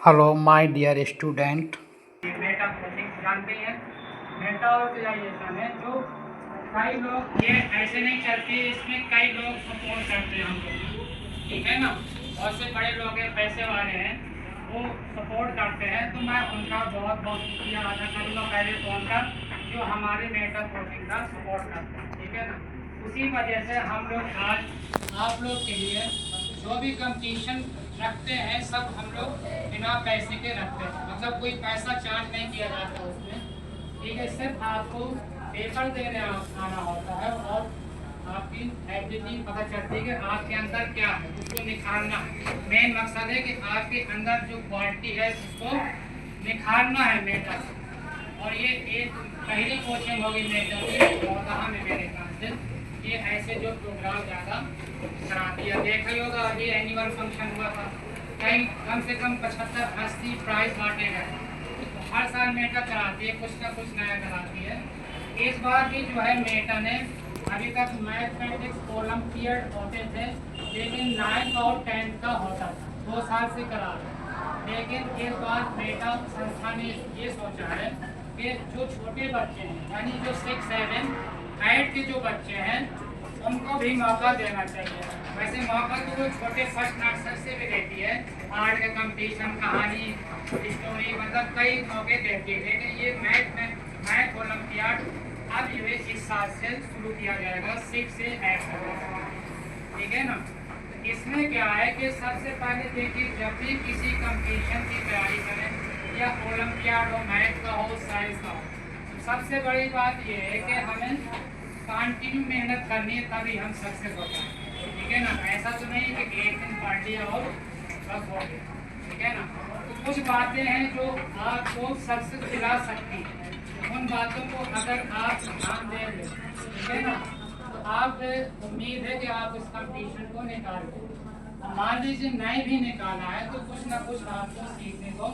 Hello my dear student. Meta coaching जानते हैं। Meta organisation है जो कई लोग ये ऐसे नहीं चलती, इसमें कई लोग सपोर्ट करते हैं हमको, ठीक है ना। बहुत से बड़े लोग हैं, पैसे वाले हैं, वो सपोर्ट करते हैं, तो मैं उनका बहुत बहुत शुक्रिया अदा करूँगा पहले तो उनका, जो हमारे मेटा कोचिंग का सपोर्ट करते हैं, ठीक है ना। उसी वजह से हम लोग आज आप लोग के लिए जो भी कंपटीशन रखते हैं सब हम लोग बिना पैसे के रखते हैं, मतलब कोई पैसा चार्ज नहीं किया जाता उसमें, ठीक है। सिर्फ आपको पेपर देने आना होता है और आपकी एबिलिटी पता चलती है कि आपके अंदर क्या है, उसको निखारना है। मेन मकसद है कि आपके अंदर जो क्वालिटी है उसको निखारना है मेटा से। और ये एक पहली कोचिंग होगी मेटा की चौदह में मेरे ख्याल से, ये ऐसे जो प्रोग्राम ज़्यादा कराती है। देखा ही होगा अभी एनुअल फंक्शन हुआ था, कई कम से कम 75-80 प्राइज बांटे गए। तो हर साल मेटा कराती है, कुछ ना कुछ नया कराती है। इस बार भी जो है मेटा ने अभी तक मैथमेटिक्स ओलंपियड होते थे, लेकिन 9th और 10th का होता था, 2 साल से करा रहे। लेकिन इस बार मेटा संस्था ने ये सोचा है कि जो छोटे बच्चे हैं, यानी जो 6, 7, 8 के जो बच्चे हैं उनको भी मौका देना चाहिए। वैसे मौका तो वो छोटे फर्स्ट नर्सरी से भी देती है, आर्ट का कंपटीशन, कहानी, स्टोरी, मतलब कई मौके देती है। लेकिन ये मैथ ओलंपियाड अब जो है इस साल से शुरू किया जाएगा 6 से 8 तक, ठीक है ना। इसमें क्या है कि सबसे पहले देखिए, जब भी किसी कंपटीशन की तैयारी करें, या ओलंपियाड हो, मैथ का हो, साइंस का हो, तो सबसे बड़ी बात यह है कि हमें कंटिन्यू मेहनत करनी है, तभी हम सक्सेस होते हैं, ठीक है ना। ऐसा तो नहीं है कि एक दिन पढ़ लिया और सब हो गया, ठीक है ना। तो कुछ बातें हैं जो आपको सक्सेस दिला सकती हैं, उन बातों को अगर आप ध्यान दें, ठीक है ना, तो आप उम्मीद है कि आप इस कंपटीशन को निकाल दें। मान लीजिए नहीं भी निकाला है तो कुछ ना कुछ आपको सीखने को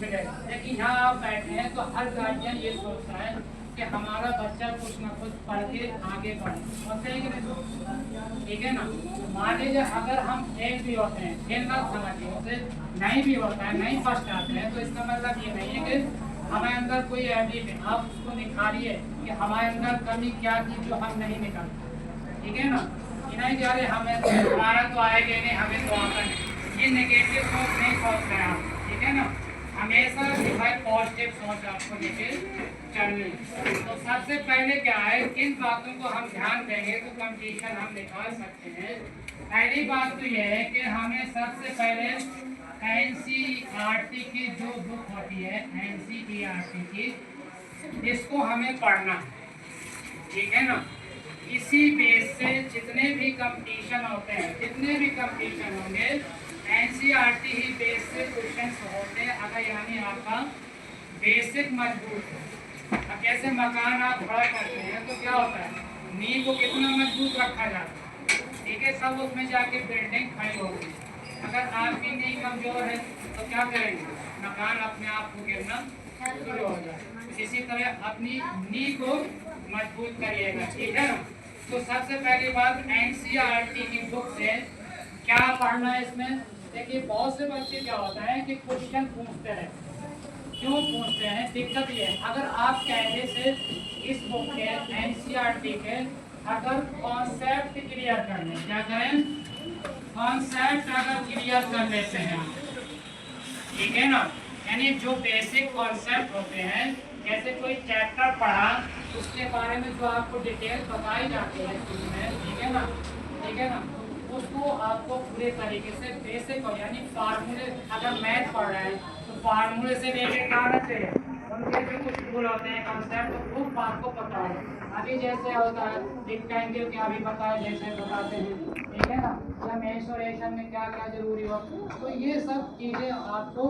मिलेगा। लेकिन यहाँ आप बैठे हैं तो हर गार्जियन ये सोचता है कि हमारा बच्चा कुछ ना कुछ पढ़ के आगे बढ़े, और सही कि नहीं, ठीक है ना। मान लीजिए अगर हम फेल भी होते हैं, फेल ना समझिए, उसे नहीं भी होता है, नहीं फर्स्ट आते हैं, तो इसका मतलब ये नहीं है कि हमारे अंदर कोई एबिलिटी, आप उसको निखारिए कि हमारे अंदर कमी क्या थी जो हम नहीं निकालते, ठीक है ना। नहीं जा रहे हमें हमारा तो आएगा नहीं, हमें तो आता नहीं, ये नेगेटिव सोच नहीं सोच रहे आप, ठीक है ना। हमेशा भाई पॉजिटिव सोच आपको लेके चलनी। तो सबसे पहले क्या है, किन बातों को हम ध्यान देंगे तो कंपटीशन हम निकाल सकते हैं। पहली बात तो यह है कि हमें सबसे पहले NCERT की जो बुक होती है, NCERT की, इसको हमें पढ़ना है, ठीक है ना। इसी बेस से जितने भी कंपटीशन होते हैं, जितने भी कंपटीशन होंगे, NCERT ही बेस से क्वेश्चन होते हैं। अगर यानी आपका बेसिक मजबूत है, अब जैसे मकान आप खड़ा करते हैं तो क्या होता है, नींव को कितना मजबूत रखा जाता है, ठीक है, सब उसमें जाके बिल्डिंग खड़ी होगी। अगर आपकी नींव कमजोर है तो क्या करेंगे, मकान अपने आप को गिरना शुरू हो जाए। इसी तरह अपनी नींव को मजबूत करिएगा, ठीक है ना। तो सबसे पहली बात NCERT की बुक से क्या पढ़ना है इसमें। देखिए बहुत से बच्चे क्या होता है कि क्वेश्चन पूछते हैं, क्यों पूछते हैं, दिक्कत ये है, अगर आप कहने से इस बुक के NCERT के अगर कॉन्सेप्ट क्लियर कर लें, क्या करें, कॉन्सेप्ट अगर क्लियर कर लेते हैं, ठीक है ना, यानी जो बेसिक कॉन्सेप्ट होते हैं, जैसे कोई चैप्टर पढ़ा उसके बारे में जो आपको डिटेल बताई जाती है उसमें, ठीक है ना, ठीक है ना, उसको आपको पूरे तरीके से बेसिक हो, यानी फार्मूले, अगर मैथ पढ़ रहे हैं तो फार्मूले से लेके आना चाहिए, उनके जो कुछ रूल होते हैं, कॉन्सेप्ट, तो वो आपको पता है। अभी जैसे होता है रेक्टेंगल क्या भी पता है, जैसे बताते हैं, ठीक है ना, या मेंसुरेशन में क्या क्या जरूरी हो, तो ये सब चीज़ें आपको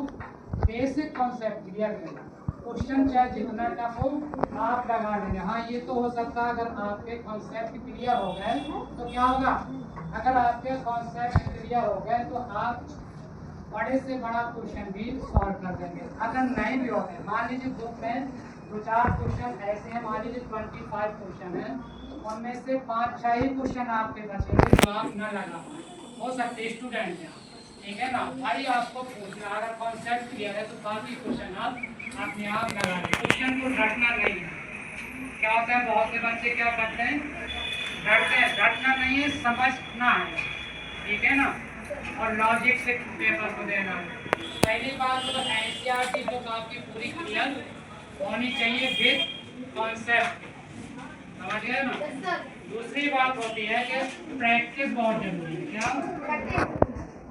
बेसिक कॉन्सेप्ट क्लियर करना। क्वेश्चन चाहे जितना टफ हो आप लगा लेंगे। हाँ ये तो हो सकता है, अगर आपके कॉन्सेप्ट क्लियर हो गए तो क्या होगा, अगर आपके कॉन्सेप्ट क्लियर हो गए तो आप बड़े से बड़ा क्वेश्चन भी सॉल्व कर देंगे। अगर नहीं भी होते, मान लीजिए बुक में 2-4 क्वेश्चन ऐसे हैं, मान लीजिए 25 क्वेश्चन है, उनमें से 5-6 ही क्वेश्चन आपके बचेंगे जो आप न लगा पाए, हो सकते स्टूडेंट हैं, ठीक है ना। भाई आपको पूछना, अगर कॉन्सेप्ट क्लियर है तो काफी क्वेश्चन आप अपने आप लगा लें, क्वेश्चन को रटना नहीं है। क्या होता है, बहुत से बच्चे क्या करते हैं, रटते हैं। रटना नहीं है, समझना है, ठीक है ना, और लॉजिक से पेपर को देना है। पहली बात तो एनसीईआरटी बुक आपकी पूरी क्लियर होनी चाहिए विद कॉन्सेप्ट, समझ गए ना। दूसरी बात होती है कि प्रैक्टिस बहुत जरूरी है। क्या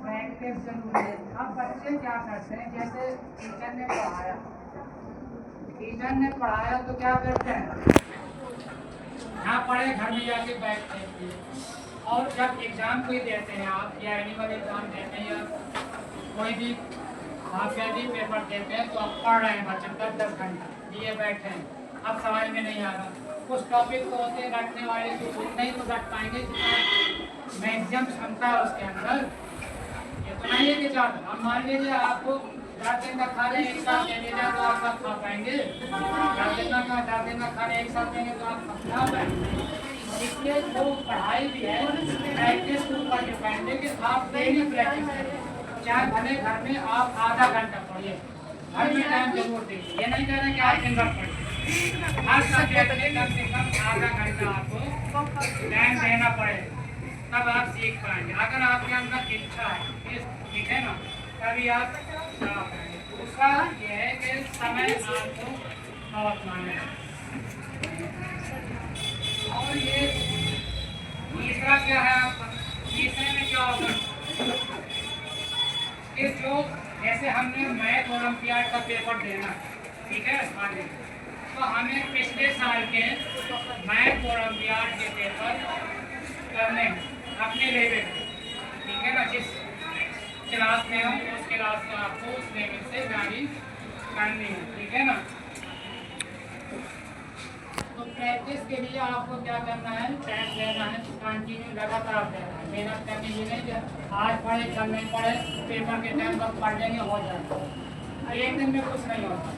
प्रैक्टिस जरूरी है। अब बच्चे क्या करते हैं, जैसे टीचर ने पढ़ाया तो क्या करते हैं, यहाँ पढ़े घर में जाके बैठते हैं। और जब एग्जाम कोई देते हैं आप, या एनिमल एग्जाम देते हैं या कोई भी हाफ ईयरली पेपर देते हैं, तो आप पढ़ रहे हैं बच्चे 10-10 घंटा लिए बैठे हैं, अब समझ में नहीं आ रहा। कुछ टॉपिक तो होते हैं रटने वाले, तो उतना ही तो रट पाएंगे जितना मैक्सिमम क्षमता है उसके अंदर। ये तो नहीं है कि ज़्यादा, अब मान लीजिए आपको 10 दिन का खाने एक साथ दे दीजिए तो आप सब खा पाएंगे, 10 दिन का खाने एक साथ देंगे तो आप खा पाएंगे। इसलिए जो पढ़ाई भी है प्रैक्टिस के ऊपर डिपेंड है कि आप डेली प्रैक्टिस करें, चाहे भले घर में आप आधा घंटा पढ़िए, घर में टाइम जरूर दीजिए। ये नहीं कह रहे कि आप दिन भर पढ़िए, हर सब्जेक्ट में कम से कम आधा घंटा आपको टाइम देना पड़ेगा, तब आप सीख पाएंगे। अगर आपके अंदर इच्छा है, ठीक है ना, तभी आप सीख पाएंगे। दूसरा ये है कि समय आपको बहुत मांगे, और ये तीसरा क्या है आपका, तीसरे में क्या होगा कि जो जैसे हमने मैथ ओलंपियाड का पेपर देना, ठीक है आगे, तो हमें पिछले साल के मैथ ओलंपियाड के पेपर करने अपने लेवल, ठीक है ना, जिस क्लास में हम उस क्लास में आपको उस लेवल से जारी करनी है, ठीक है ना। तो प्रैक्टिस के लिए आपको क्या करना है, टाइम देना है, कंटिन्यू लगातार देना है, मेहनत करनी है। नहीं कि आज पढ़े कल नहीं पढ़े, पेपर के टाइम पर पढ़ लेंगे हो जाएगा, एक दिन में कुछ नहीं होता,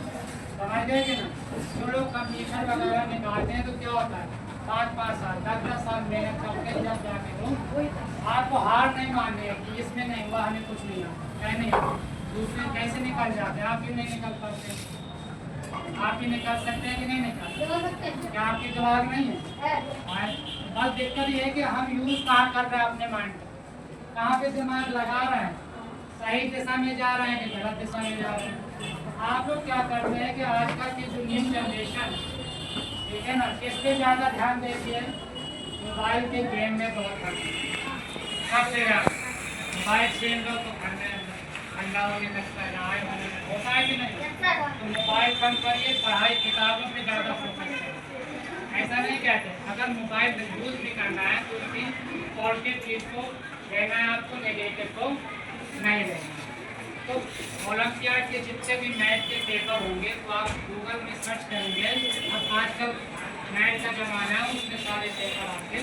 समझ गए कि ना। जो लोग कंपटीशन वगैरह निकालते हैं तो क्या होता है, 5-5 साल 10-10 साल मेहनत करके जब जाके लोग, आपको हार नहीं माननी है कि इसमें नहीं हुआ हमें कुछ नहीं आता, है नहीं, दूसरे कैसे निकल जाते हैं, आप क्यों नहीं निकल पाते, आप ही निकाल सकते हैं कि नहीं निकाल सकते, क्या आपके दिमाग नहीं है? बस दिक्कत ये है कि हम यूज कहाँ कर रहे हैं अपने माइंड को, कहाँ पे दिमाग लगा रहे हैं, सही दिशा में जा रहे हैं कि गलत दिशा में जा रहे हैं। आप लोग क्या करते हैं कि आजकल की जो न्यू जनरेशन, ठीक है ना, किस पे ज़्यादा ध्यान देती है, मोबाइल के गेम में बहुत सबसे ज़्यादा मोबाइल छीन लो तो घर में ठंडा होने लगता है, होता है कि नहीं। तो मोबाइल कम करिए, पढ़ाई किताबों पे ज़्यादा फोकस करिए। ऐसा नहीं कहते, अगर मोबाइल यूज भी करना है तो उसकी पॉजिटिव चीज़ को लेना है आपको, नेगेटिव को नहीं लेना। तो ओलंपियाड के जितने भी मैथ के पेपर होंगे तो आप गूगल में सर्च करेंगे, अब आजकल मैथ का जमाना है, उसमें सारे पेपर आपके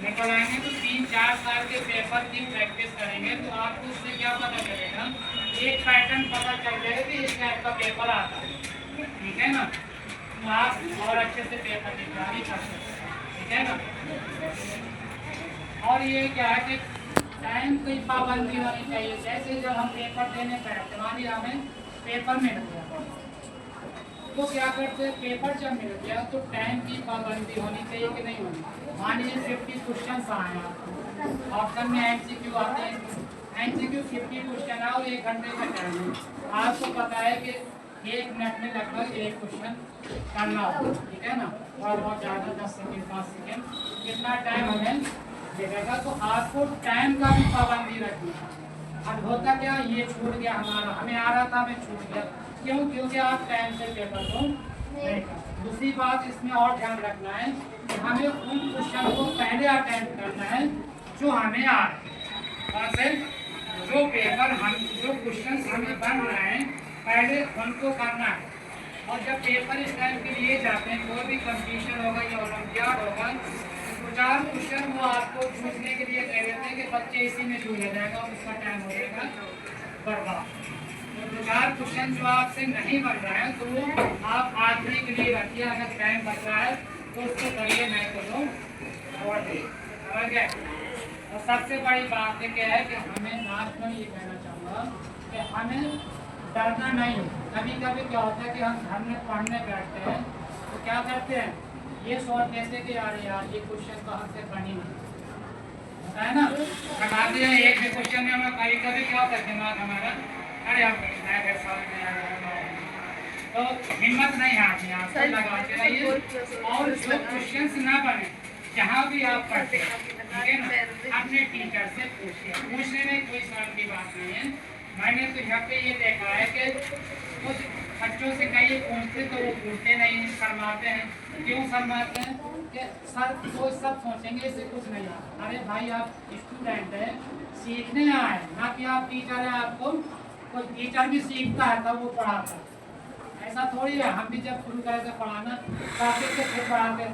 निकल आएंगे। तो 3-4 साल के पेपर की प्रैक्टिस करेंगे तो आपको उससे क्या पता चलेगा, एक पैटर्न पता चल जाएगा कि इस टाइप का पेपर आता है, ठीक है ना, तो आप और अच्छे से पेपर की तैयारी कर सकते हैं, ठीक है ना। और ये क्या है कि टाइम की पाबंदी होनी चाहिए। जैसे जब हम पेपर देने बैठते, मानिए हमें पेपर मिल गया तो क्या करते हैं, पेपर जब मिल गया तो टाइम की पाबंदी होनी चाहिए कि नहीं होनी। मानिए 50 क्वेश्चन आए आपको, ऑप्शन में MCQ आते हैं, MCQ 50 क्वेश्चन है और 1 घंटे का टाइम है, आपको पता है कि 1 मिनट में लगभग 1 क्वेश्चन करना होगा, ठीक है ना, और बहुत ज़्यादा 10 सेकेंड 5 सेकेंड कितना टाइम हमें देगा। तो आपको टाइम का भी पाबंदी रखनी है। अब होता क्या, ये छूट गया हमारा, हमें आ रहा था हमें छूट गया, क्यों, क्योंकि आप टाइम से पेपर को नहीं कर। दूसरी बात इसमें और ध्यान रखना है कि हमें उन क्वेश्चन को पहले अटेम्प्ट करना है जो हमें आ रहे हैं, से जो पेपर हम जो क्वेश्चन हमें बन रहे हैं पहले उनको करना है। और जब पेपर इस टाइम के लिए जाते हैं, कोई भी कंपटीशन होगा या ओलंपियाड होगा, तो 4 क्वेश्चन वो आपको पूछने के लिए कह देते हैं कि बच्चे इसी में जूझ जाएगा और उसका टाइम हो जाएगा बर्बाद। तो 4 क्वेश्चन जो आपसे नहीं बन रहा है तो वो आप आखिरी के लिए रखिए, अगर टाइम बच रहा है तो उसको करिए, नहीं तो लो और समझ गए। और सबसे बड़ी बात क्या है कि हमें लास्ट में ये कहना चाहिए रखिएगा कि हमें डरना नहीं। कभी कभी क्या होता है कि हम घर में पढ़ने बैठते हैं तो क्या करते हैं, ये सोचते हैं कि यार ये क्वेश्चन तो हमसे बनी नहीं है ना, बनाते हैं एक भी क्वेश्चन में हमें कभी कभी क्या होता है दिमाग हमारा, अरे आप तो हिम्मत नहीं हारनी, आप लगाते रहिए। और जो क्वेश्चंस ना बने जहाँ भी आप पढ़ते हैं, ठीक है ना, अपने टीचर से पूछिए, पूछने में कोई शर्म की बात नहीं है। मैंने तो यहाँ पे ये देखा है कि कुछ बच्चों से कहीं पूछते तो वो पूछते नहीं, शर्माते हैं। क्यों शर्माते हैं कि सर वो सब सोचेंगे इससे कुछ नहीं आता। अरे भाई आप स्टूडेंट हैं, सीखने आए, ना कि आप टीचर हैं। आपको कोई टीचर भी सीखता है तब वो पढ़ाता है, ऐसा थोड़ी है। हम भी जब शुरू करे थे पढ़ाना काफी से खुद पढ़ाते,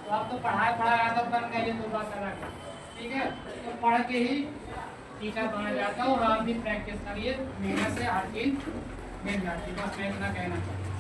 तो आप तो पढ़ाई आदत बन गई है, तो बात अलग है, ठीक है। तो पढ़ के ही टीचर बना जाता है और आप भी प्रैक्टिस करिए, मेहनत से हर चीज मिल जाती है। बस मैं इतना कहना चाहता हूँ।